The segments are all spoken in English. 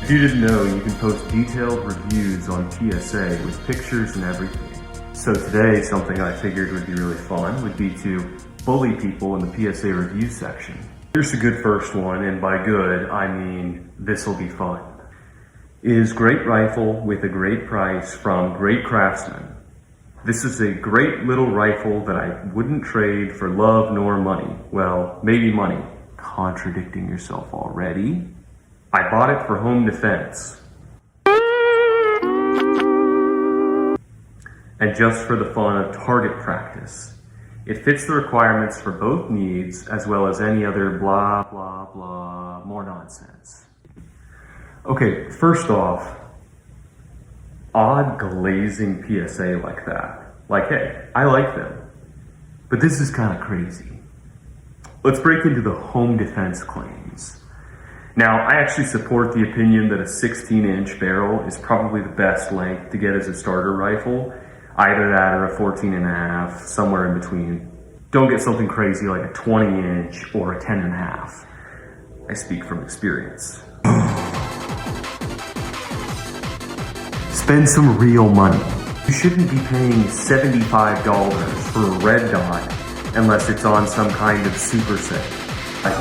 If you didn't know, you can post detailed reviews on PSA with pictures and everything. So today, something I figured would be really fun would be to bully people in the PSA review section. Here's a good first one, and by good, I mean this'll be fun. Is great rifle with a great price from great craftsman. This is a great little rifle that I wouldn't trade for love nor money. Well, maybe money. Contradicting yourself already. I bought it for home defense. And just for the fun of target practice. It fits the requirements for both needs as well as any other blah, blah, blah, more nonsense. Okay, first off, odd glazing PSA like that. Like, hey, I like them, but this is kind of crazy. Let's break into the home defense claims. Now, I actually support the opinion that a 16-inch barrel is probably the best length to get as a starter rifle. Either that or a 14.5, somewhere in between. Don't get something crazy like a 20-inch or a 10.5. I speak from experience. Spend some real money. You shouldn't be paying $75 for a red dot unless it's on some kind of super set.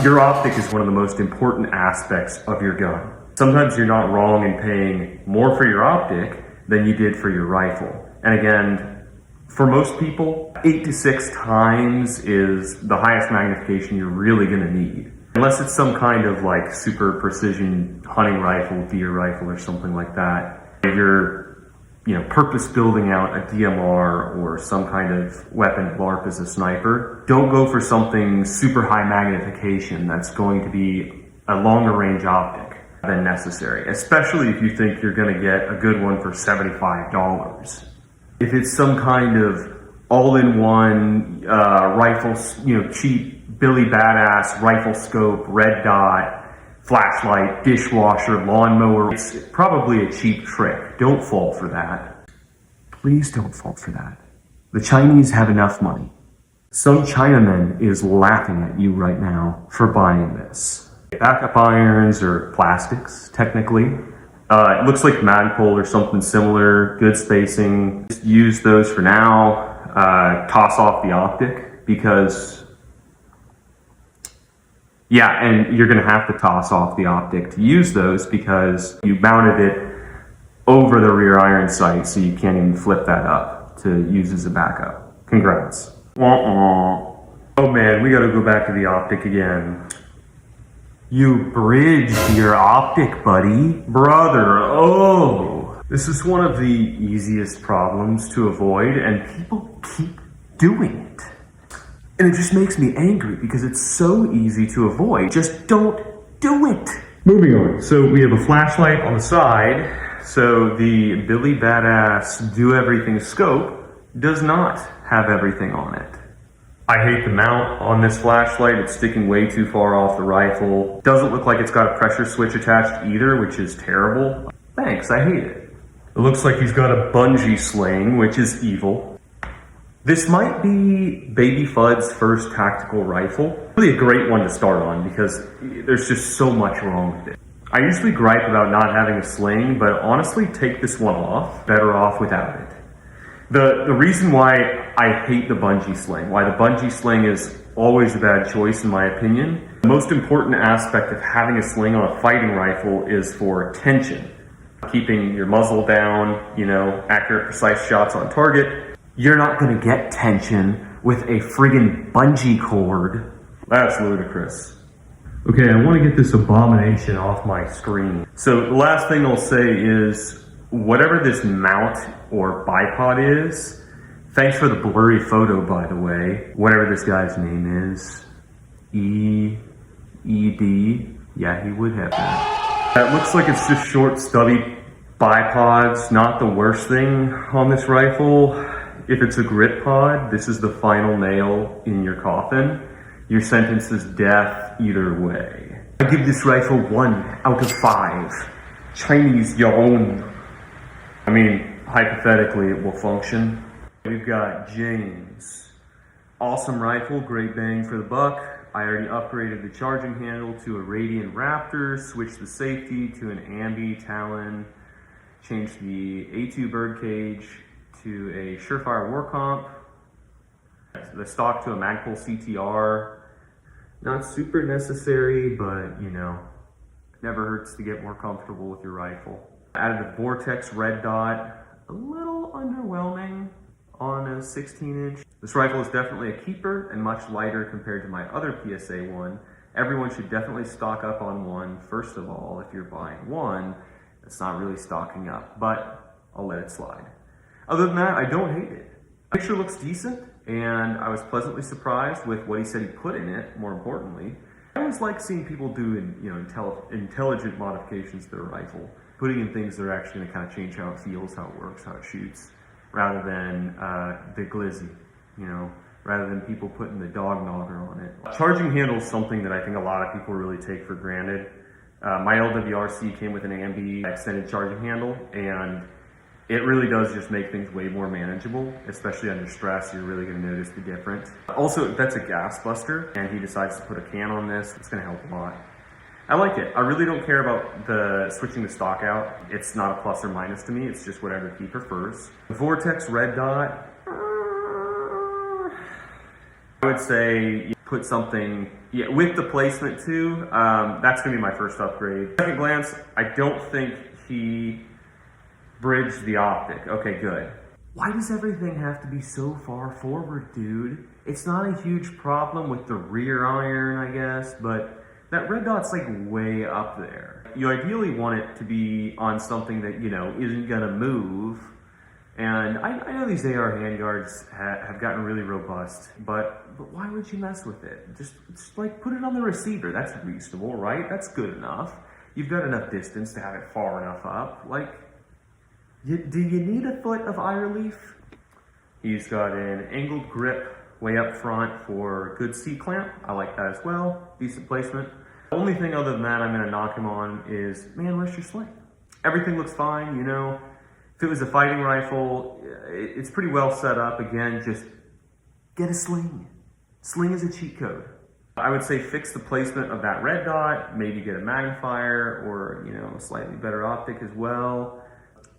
Your optic is one of the most important aspects of your gun. Sometimes you're not wrong in paying more for your optic than you did for your rifle. And again, for most people, 8 to 6 times is the highest magnification you're really gonna need. Unless it's some kind of like super precision hunting rifle, deer rifle, or something like that. If you're, purpose building out a DMR or some kind of weapon at LARP as a sniper, don't go for something super high magnification that's going to be a longer range optic than necessary, especially if you think you're gonna get a good one for $75. If it's some kind of all-in-one rifle, cheap Billy Badass rifle scope, red dot, flashlight, dishwasher, lawnmower, it's probably a cheap trick. Don't fall for that. Please don't fall for that. The Chinese have enough money. Some Chinaman is laughing at you right now for buying this. Backup irons or plastics, technically. It looks like Magpul or something similar, good spacing. Just use those for now. Toss off the optic because, and you're gonna have to toss off the optic to use those because you mounted it over the rear iron sight, so you can't even flip that up to use as a backup. Congrats. Oh man, we gotta go back to the optic again. You bridged your optic, buddy. Brother, this is one of the easiest problems to avoid, and people keep doing it. And it just makes me angry because it's so easy to avoid. Just don't do it. Moving on. So we have a flashlight on the side. So the Billy Badass Do Everything scope does not have everything on it. I hate the mount on this flashlight. It's sticking way too far off the rifle. Doesn't look like it's got a pressure switch attached either, which is terrible. Thanks, I hate it. It looks like he's got a bungee sling, which is evil. This might be Baby Fudd's first tactical rifle. Really a great one to start on because there's just so much wrong with it. I usually gripe about not having a sling, but honestly, take this one off. Better off without it. The reason why I hate the bungee sling, why the bungee sling is always a bad choice in my opinion, the most important aspect of having a sling on a fighting rifle is for tension. Keeping your muzzle down, accurate, precise shots on target. You're not gonna get tension with a friggin' bungee cord. That's ludicrous. Okay, I wanna get this abomination off my screen. So the last thing I'll say is, whatever this mount or bipod is, thanks for the blurry photo, by the way. Whatever this guy's name is, E-D, yeah, he would have that. That looks like it's just short, stubby bipods, not the worst thing on this rifle. If it's a grit pod, this is the final nail in your coffin. Your sentence is death either way. I give this rifle 1 out of 5. Chinese yawn. I mean, hypothetically, it will function. We've got James. Awesome rifle, great bang for the buck. I already upgraded the charging handle to a Radiant Raptor, switched the safety to an Ambi Talon, changed the A2 birdcage to a Surefire Warcomp, the stock to a Magpul CTR. Not super necessary, but you know, never hurts to get more comfortable with your rifle. Added a Vortex red dot, a little underwhelming on a 16-inch. This rifle is definitely a keeper and much lighter compared to my other PSA one. Everyone should definitely stock up on one. First of all, if you're buying one, it's not really stocking up, but I'll let it slide. Other than that, I don't hate it. The picture looks decent, and I was pleasantly surprised with what he said he put in it, more importantly. I always like seeing people do intelligent modifications to their rifle, putting in things that are actually going to kind of change how it feels, how it works, how it shoots, rather than the glizzy, you know, rather than people putting the dog nogger on it. Charging handle is something that I think a lot of people really take for granted. My LWRC came with an Ambi extended charging handle, and it really does just make things way more manageable, especially under stress. You're really going to notice the difference. Also, that's a gas buster, and he decides to put a can on this. It's going to help a lot. I like it. I really don't care about the switching the stock out. It's not a plus or minus to me. It's just whatever he prefers. The Vortex red dot, I would say you put something, with the placement too, that's going to be my first upgrade. Second glance, I don't think he bridged the optic. Okay, good. Why does everything have to be so far forward, dude? It's not a huge problem with the rear iron, I guess, but that red dot's like way up there. You ideally want it to be on something that, you know, isn't gonna move. And I know these AR handguards have gotten really robust, but why would you mess with it? Just like put it on the receiver. That's reasonable, right? That's good enough. You've got enough distance to have it far enough up. Like, do you need a foot of eye relief? He's got an angled grip way up front for good C-clamp. I like that as well. Decent placement. The only thing other than that I'm gonna knock him on is, man, where's your sling? Everything looks fine, you know. If it was a fighting rifle, it's pretty well set up. Again, just get a sling. Sling is a cheat code. I would say fix the placement of that red dot, maybe get a magnifier or, you know, a slightly better optic as well.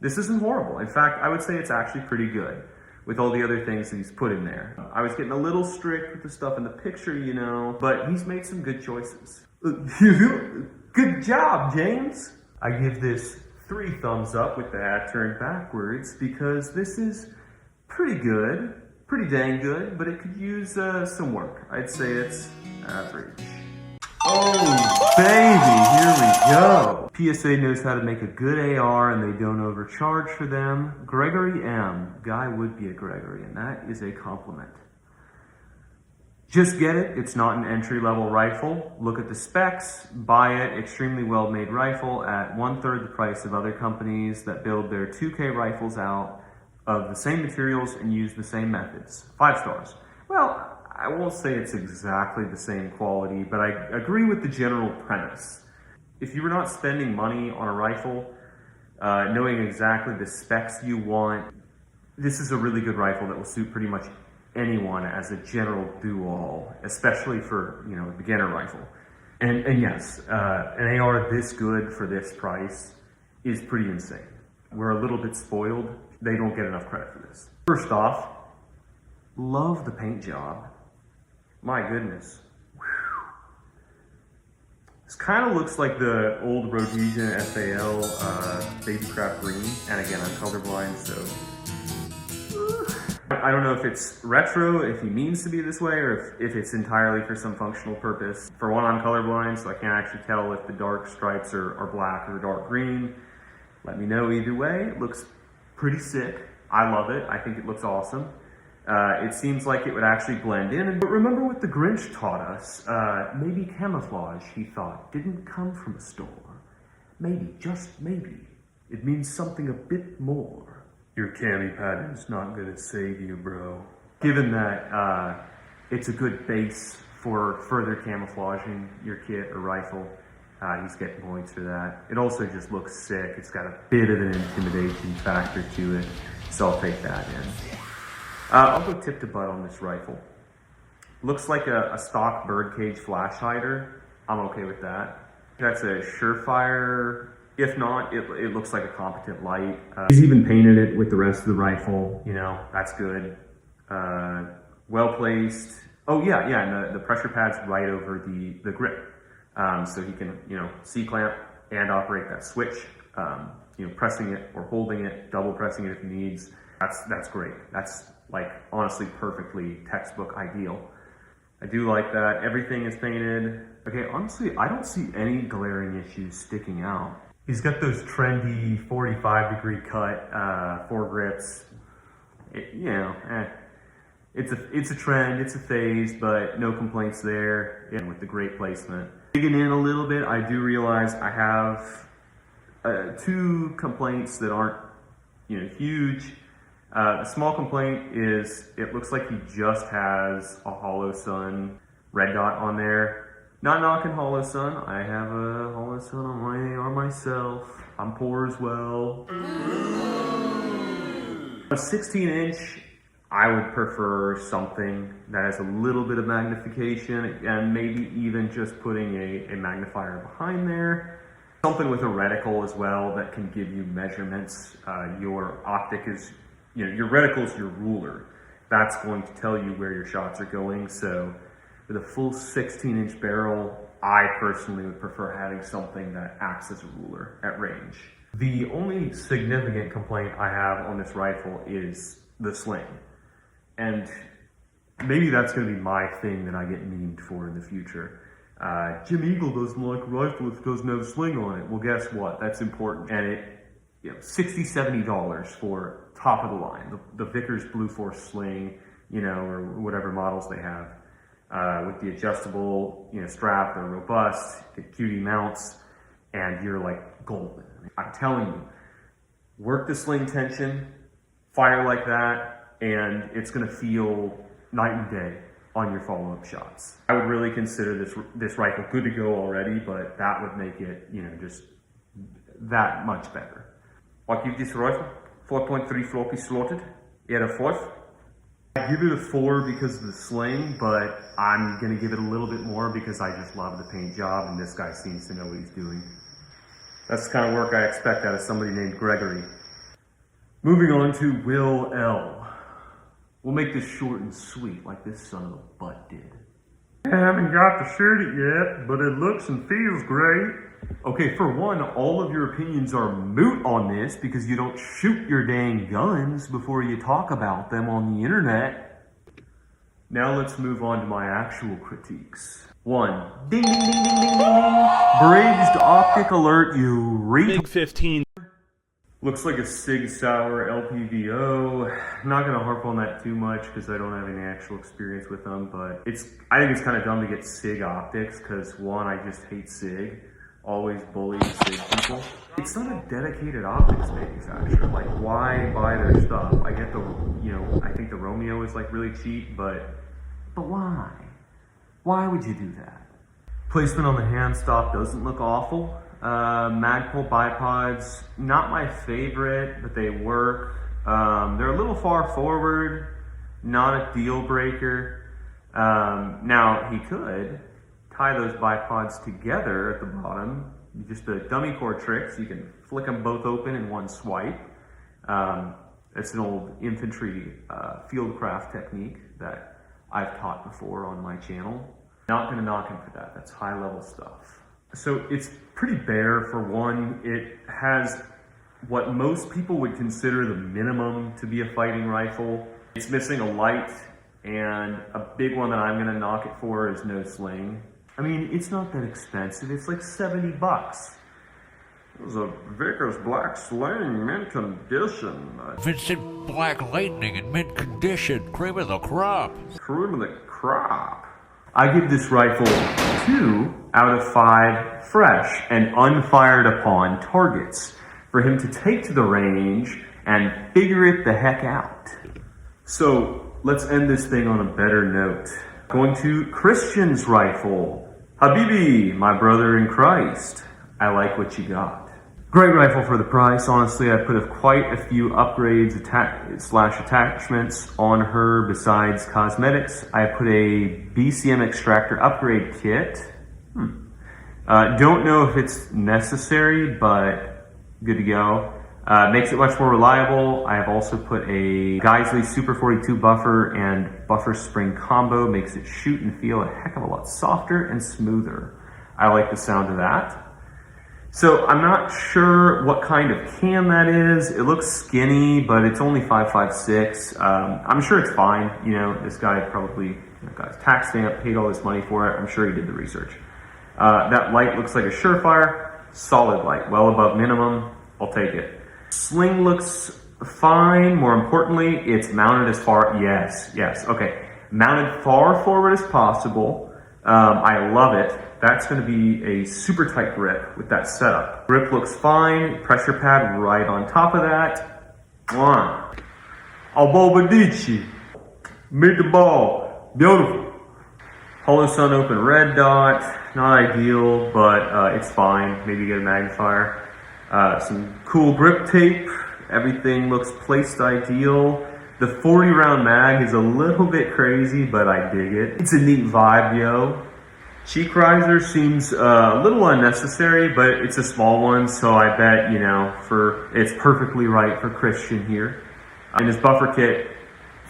This isn't horrible. In fact, I would say it's actually pretty good with all the other things that he's put in there. I was getting a little strict with the stuff in the picture, you know, but he's made some good choices. Good job, James. I give this 3 thumbs up with the hat turned backwards because this is pretty good, pretty dang good, but it could use some work. I'd say it's average. Oh, baby, here we go. PSA knows how to make a good AR and they don't overcharge for them. Gregory M. Guy would be a Gregory, and that is a compliment. Just get it. It's not an entry-level rifle. Look at the specs, buy it. Extremely well-made rifle at 1/3 the price of other companies that build their 2K rifles out of the same materials and use the same methods. 5 stars. Well, I won't say it's exactly the same quality, but I agree with the general premise. If you were not spending money on a rifle, knowing exactly the specs you want, this is a really good rifle that will suit pretty much anyone as a general do-all, especially for, you know, a beginner rifle. And yes, an AR this good for this price is pretty insane. We're a little bit spoiled. They don't get enough credit for this. First off, love the paint job. My goodness. Whew. This kind of looks like the old Rhodesian FAL baby crap green. And again, I'm colorblind, so I don't know if it's retro, if he means to be this way, or if it's entirely for some functional purpose. For one, I'm colorblind, so I can't actually tell if the dark stripes are black or dark green. Let me know either way. It looks pretty sick. I love it. I think it looks awesome. It seems like it would actually blend in. But remember what the Grinch taught us. Maybe camouflage, he thought, didn't come from a store. Maybe, just maybe, it means something a bit more. Your cami pattern's not gonna save you, bro. Given that it's a good base for further camouflaging your kit or rifle, he's getting points for that. It also just looks sick. It's got a bit of an intimidation factor to it, so I'll take that in. I'll go tip to butt on this rifle. Looks like a stock birdcage flash hider. I'm okay with that. That's a surefire. If not, it looks like a competent light. He's even painted it with the rest of the rifle. You know, that's good. Well placed. Oh yeah, and the pressure pad's right over the grip. So he can, you know, C-clamp and operate that switch. You know, pressing it or holding it, double pressing it if he needs. That's great. That's like honestly perfectly textbook ideal. I do like that. Everything is painted. Okay, honestly, I don't see any glaring issues sticking out. He's got those trendy 45-degree cut foregrips. It's a trend, it's a phase, but no complaints there. And with the great placement. Digging in a little bit, I do realize I have 2 complaints that aren't, you know, huge. The small complaint is it looks like he just has a Hollow Sun red dot on there. Not knocking Hollow Sun. I have a Hollow Sun on my AR myself. I'm poor as well. A 16-inch, I would prefer something that has a little bit of magnification and maybe even just putting a magnifier behind there. Something with a reticle as well that can give you measurements. Your optic is, you know, your reticle is your ruler. That's going to tell you where your shots are going. So with a full 16-inch barrel, I personally would prefer having something that acts as a ruler at range. The only significant complaint I have on this rifle is the sling. And maybe that's going to be my thing that I get memed for in the future. Jim Eagle doesn't like a rifle if it doesn't have a sling on it. Well, guess what? That's important. And it, you know, $60, $70 for top of the line. The Vickers Blue Force sling, you know, or whatever models they have. With the adjustable, you know, strap, they're robust, get QD mounts, and you're like golden. I'm telling you, work the sling tension, fire like that, and it's gonna feel night and day on your follow-up shots. I would really consider this rifle good to go already, but that would make it, you know, just that much better. I give this rifle 4.3 floppy slotted out of 5. I give it a 4 because of the sling, but I'm gonna give it a little bit more because I just love the paint job and this guy seems to know what he's doing. That's the kind of work I expect out of somebody named Gregory. Moving on to Will L. We'll make this short and sweet like this son of a butt did. I haven't got to shoot it yet, but it looks and feels great. Okay, for one, all of your opinions are moot on this because you don't shoot your dang guns before you talk about them on the internet. Now let's move on to my actual critiques. 1. Ding, ding, ding, ding, ding, ding, ding. Bridged optic alert, you Big 15. Looks like a Sig Sauer LPVO. Not gonna harp on that too much because I don't have any actual experience with them, but I think it's kind of dumb to get Sig optics because 1, I just hate Sig. Always bully Sig people. It's not a dedicated optics manufacturer. Like, why buy their stuff? I get the, you know, I think the Romeo is like really cheap, but why? Why would you do that? Placement on the hand stop doesn't look awful. Magpul bipods, not my favorite, but they work. They're a little far forward, not a deal breaker. Now, he could tie those bipods together at the bottom. Just a dummy core trick, so you can flick them both open in one swipe. It's an old infantry fieldcraft technique that I've taught before on my channel. Not gonna knock him for that, that's high level stuff. So it's pretty bare for 1. It has what most people would consider the minimum to be a fighting rifle. It's missing a light, and a big one that I'm gonna knock it for is no sling. I mean, it's not that expensive. It's like $70. It was a Vickers Black Sling, mint condition. Vincent Black Lightning in mint condition, cream of the crop. Cream of the crop. I give this rifle 2 out of 5 fresh and unfired upon targets for him to take to the range and figure it the heck out. So let's end this thing on a better note. Going to Christian's rifle. Habibi, my brother in Christ, I like what you got. Great rifle for the price. Honestly, I put quite a few upgrades slash attachments on her besides cosmetics. I put a BCM extractor upgrade kit. Don't know if it's necessary, but good to go. Makes it much more reliable. I have also put a Geisley Super 42 buffer and buffer spring combo. Makes it shoot and feel a heck of a lot softer and smoother. I like the sound of that. So I'm not sure what kind of can that is. It looks skinny, but it's only 5.56. I'm sure it's fine. You know, this guy probably got his tax stamp, paid all this money for it. I'm sure he did the research. That light looks like a Surefire, solid light, well above minimum. I'll take it. Sling looks fine. More importantly, it's mounted as far, yes, okay. Mounted far forward as possible. I love it. That's going to be a super tight grip with that setup. Grip looks fine. Pressure pad right on top of that. Albobadici. Made the ball. Beautiful. Hollow Sun open red dot. Not ideal, but it's fine. Maybe get a magnifier. Some cool grip tape. Everything looks placed ideal. The 40 round mag is a little bit crazy, but I dig it. It's a neat vibe, yo. Cheek riser seems a little unnecessary, but it's a small one, so I bet, you know, it's perfectly right for Christian here. And his buffer kit,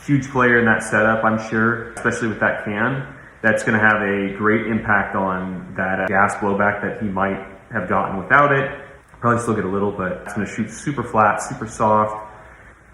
huge player in that setup, I'm sure, especially with that can. That's going to have a great impact on that gas blowback that he might have gotten without it. Probably still get a little, but it's going to shoot super flat, super soft.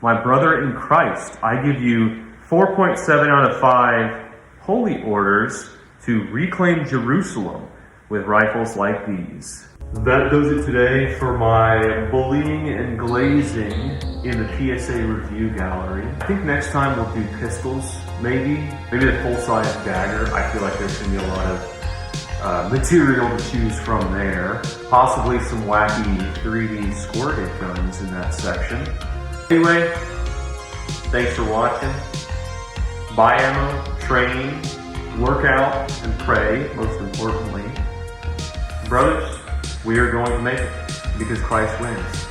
My brother in Christ, I give you 4.7 out of 5 holy orders to reclaim Jerusalem with rifles like these. That does it today for my bullying and glazing in the PSA review gallery. I think next time we'll do pistols, maybe the full-size dagger. I feel like there's gonna be a lot of material to choose from there. Possibly some wacky 3D squirted guns in that section. Anyway, thanks for watching. Buy ammo, train, work out, and pray, most importantly. Brothers, we are going to make it because Christ wins.